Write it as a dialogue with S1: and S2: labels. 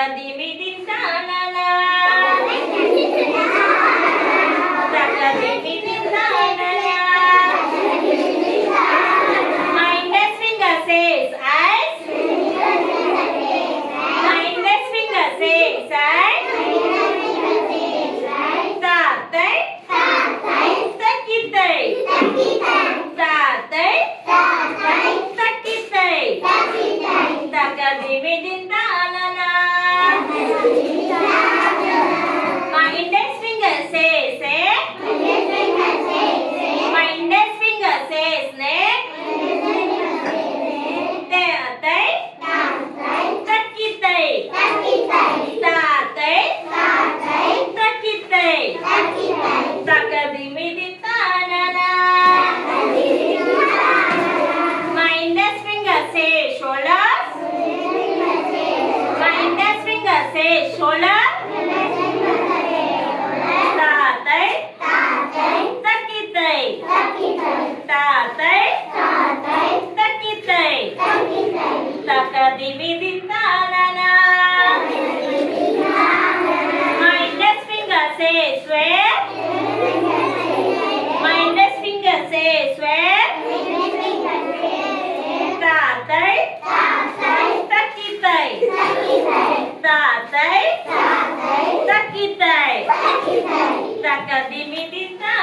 S1: Takadimidinta la la. Takadimidinta la la. My index finger says eyes. My index finger says eyes. Tatai. Takitai. Tatai. Takitai. Takadimidinta la la. My index finger says eh. My index finger says neck. Tatai. Takitai. Tatai. Takitai. Takadimidinta la la. My index finger says shoulders. My index finger says shoulder. Tatai. Takitai. Tatai. Takitai. Takadimidinta la la. My index finger says swear. My index finger says swear. Tatai. Takitai. Tatai. Takitai. Takadimidinta